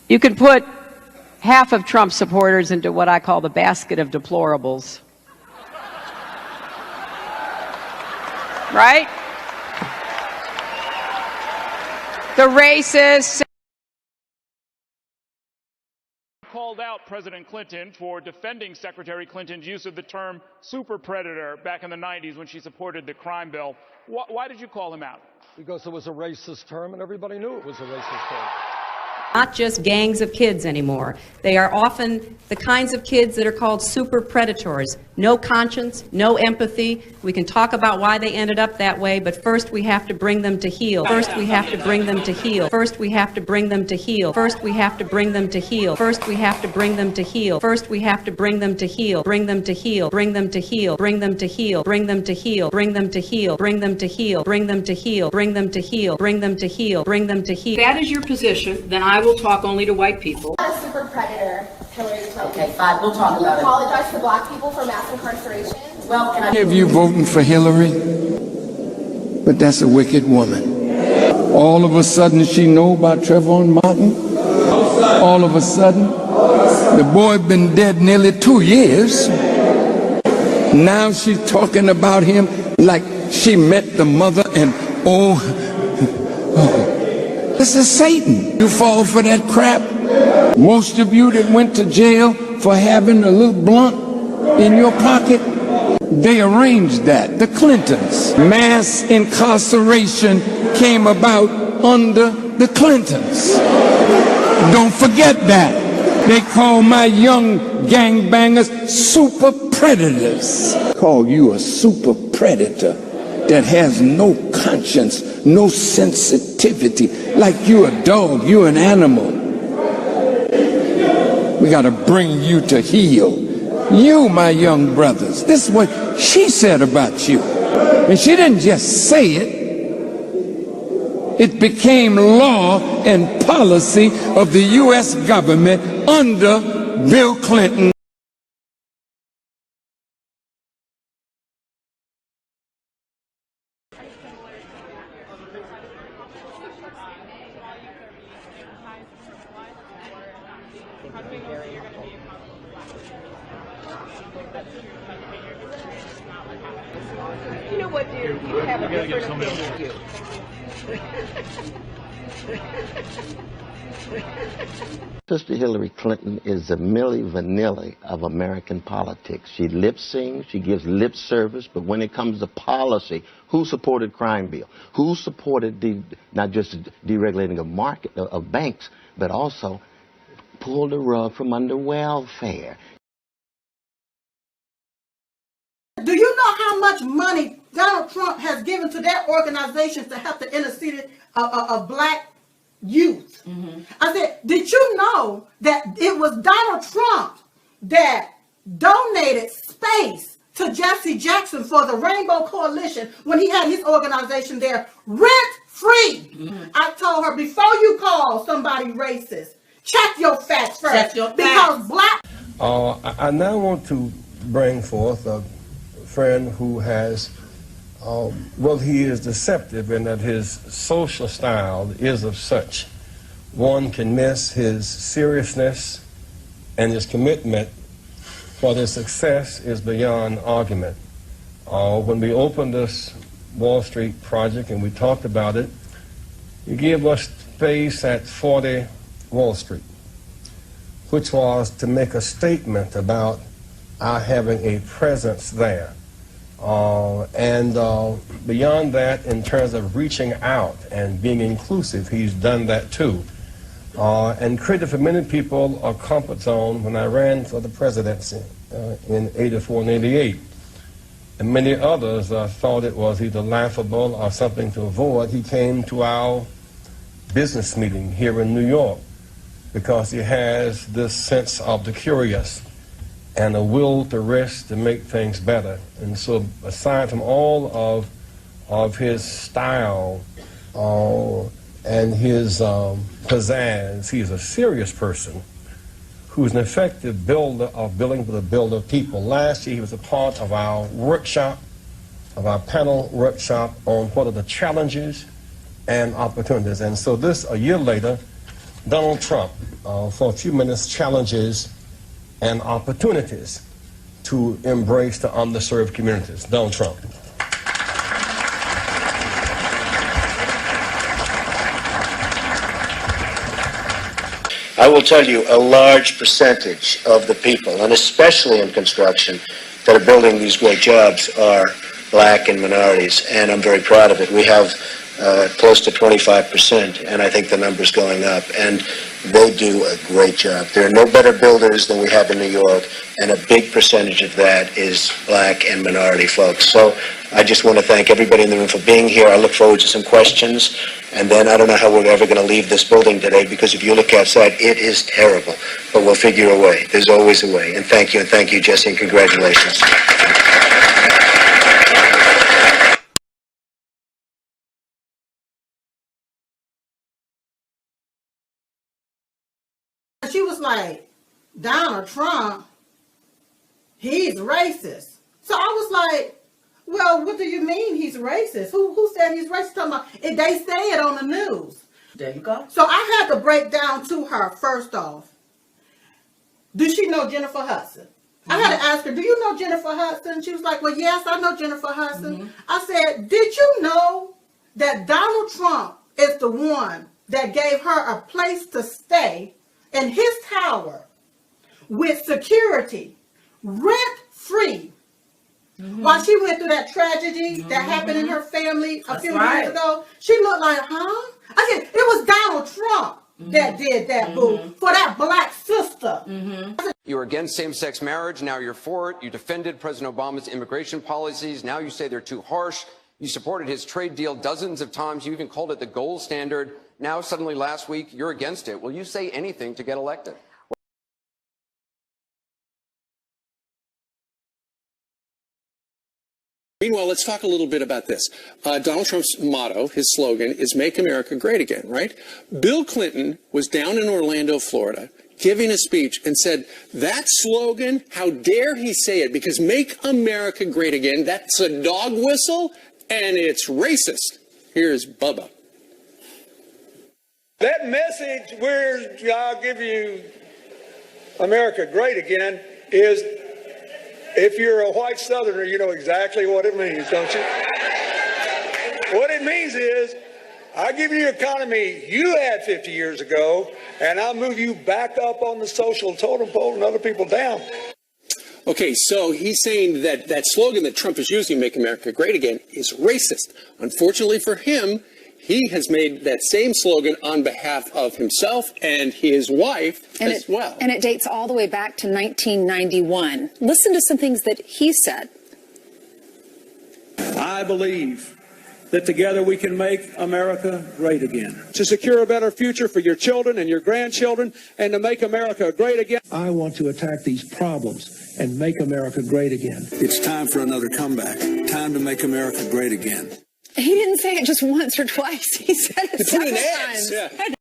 You can put half of Trump supporters into what I call the basket of deplorables. Right? The racists. Called out President Clinton for defending Secretary Clinton's use of the term super predator back in the 90s when she supported the crime bill. Why did you call him out? Because it was a racist term and everybody knew it was a racist term. Not just gangs of kids anymore. They are often the kinds of kids that are called super predators. No conscience, no empathy. We can talk about why they ended up that way, but first we have to bring them to heel. First we have to bring them to heel. First we have to bring them to heel. First we have to bring them to heel. First we have to bring them to heel. First we have to bring them to heel. Bring them to heel. Bring them to heel. Bring them to heel. Bring them to heel. Bring them to heel. Bring them to heel. Bring them to heel. Bring them to heel. Bring them to heel. Bring them to heel. That is your position, then I will talk only to white people. A super predator, Hillary Clinton. Okay, fine, we'll talk about it. You apologize to black people for mass incarceration. Well, can I... Have you voting for Hillary? But that's a wicked woman. All of a sudden she know about Trayvon Martin. All of a sudden, the boy been dead nearly 2 years. Now she's talking about him like she met the mother and this is Satan. You fall for that crap. Most of you that went to jail for having a little blunt in your pocket, they arranged that. The Clintons. Mass incarceration came about under the Clintons. Don't forget that. They call my young gangbangers super predators. Call you a super predator that has no conscience, no sensitivity, like you a dog, you an animal. We got to bring you to heel. You, my young brothers, this is what she said about you. And she didn't just say it. It became law and policy of the U.S. government under Bill Clinton. You know what, dear? You have a different opinion. Sister Hillary Clinton is the Milli Vanilli of American politics. She lip sings, she gives lip service, but when it comes to policy, who supported crime bill? Who supported not just deregulating of market of banks, but also pulled the rug from under welfare? Do you know how much money Donald Trump has given to that organization to help the inner city of black youth? Mm-hmm. I said, did you know that it was Donald Trump that donated space to Jesse Jackson for the Rainbow Coalition when he had his organization there rent-free? Mm-hmm. I told her, before you call somebody racist, check your facts first. Check your facts. Because black... I now want to bring forth a friend who has, well, he is deceptive in that his social style is of such. One can miss his seriousness and his commitment for their success is beyond argument. When we opened this Wall Street project and we talked about it, he gave us space at 40 Wall Street, which was to make a statement about our having a presence there. Beyond that, in terms of reaching out and being inclusive, he's done that too. And created for many people a comfort zone when I ran for the presidency in 84 and 88. And many others thought it was either laughable or something to avoid. He came to our business meeting here in New York because he has this sense of the curious and a will to risk to make things better. And so aside from all of his style and his pizzazz, he's a serious person who's an effective builder of building for the builder of people. Last year he was a part of our workshop, of our panel workshop on what are the challenges and opportunities. And so this, a year later, Donald Trump for a few minutes challenges and opportunities to embrace the underserved communities. Donald Trump. I will tell you, a large percentage of the people, and especially in construction, that are building these great jobs are black and minorities, and I'm very proud of it. We have close to 25%, and I think the number's going up, and they do a great job. There are no better builders than we have in New York, and a big percentage of that is black and minority folks. So I just want to thank everybody in the room for being here. I look forward to some questions, and then I don't know how we're ever going to leave this building today, because if you look outside, it is terrible, but we'll figure a way. There's always a way, and thank you, Jesse, and congratulations. She was like, Donald Trump, he's racist. So I was like, well, what do you mean he's racist? Who said he's racist? Talking about, they say it on the news. There you go. So I had to break down to her, first off, does she know Jennifer Hudson? I had to ask her, do you know Jennifer Hudson? She was like, well, yes, I know Jennifer Hudson. I said, did you know that Donald Trump is the one that gave her a place to stay in his tower with security, rent-free, while she went through that tragedy that happened in her family a few years ago? She looked like, huh? I said, it was Donald Trump that did that, boo, for that black sister. You were against same-sex marriage, now you're for it. You defended President Obama's immigration policies, now you say they're too harsh. You supported his trade deal dozens of times. You even called it the gold standard. Now, suddenly last week, you're against it. Will you say anything to get elected? Meanwhile, let's talk a little bit about this. Donald Trump's motto, his slogan, is Make America Great Again, right? Bill Clinton was down in Orlando, Florida, giving a speech and said, that slogan, how dare he say it? Because Make America Great Again, that's a dog whistle and it's racist. Here's Bubba. That message where I'll give you America Great Again is, if you're a white Southerner, you know exactly what it means, don't you? What it means is, I'll give you the economy you had 50 years ago, and I'll move you back up on the social totem pole and other people down. Okay, so he's saying that that slogan that Trump is using, Make America Great Again, is racist. Unfortunately for him, he has made that same slogan on behalf of himself and his wife as well. And it dates all the way back to 1991. Listen to some things that he said. I believe that together we can make America great again. To secure a better future for your children and your grandchildren, and to make America great again. I want to attack these problems and make America great again. It's time for another comeback. Time to make America great again. He didn't say it just once or twice. He said it several times. Yeah.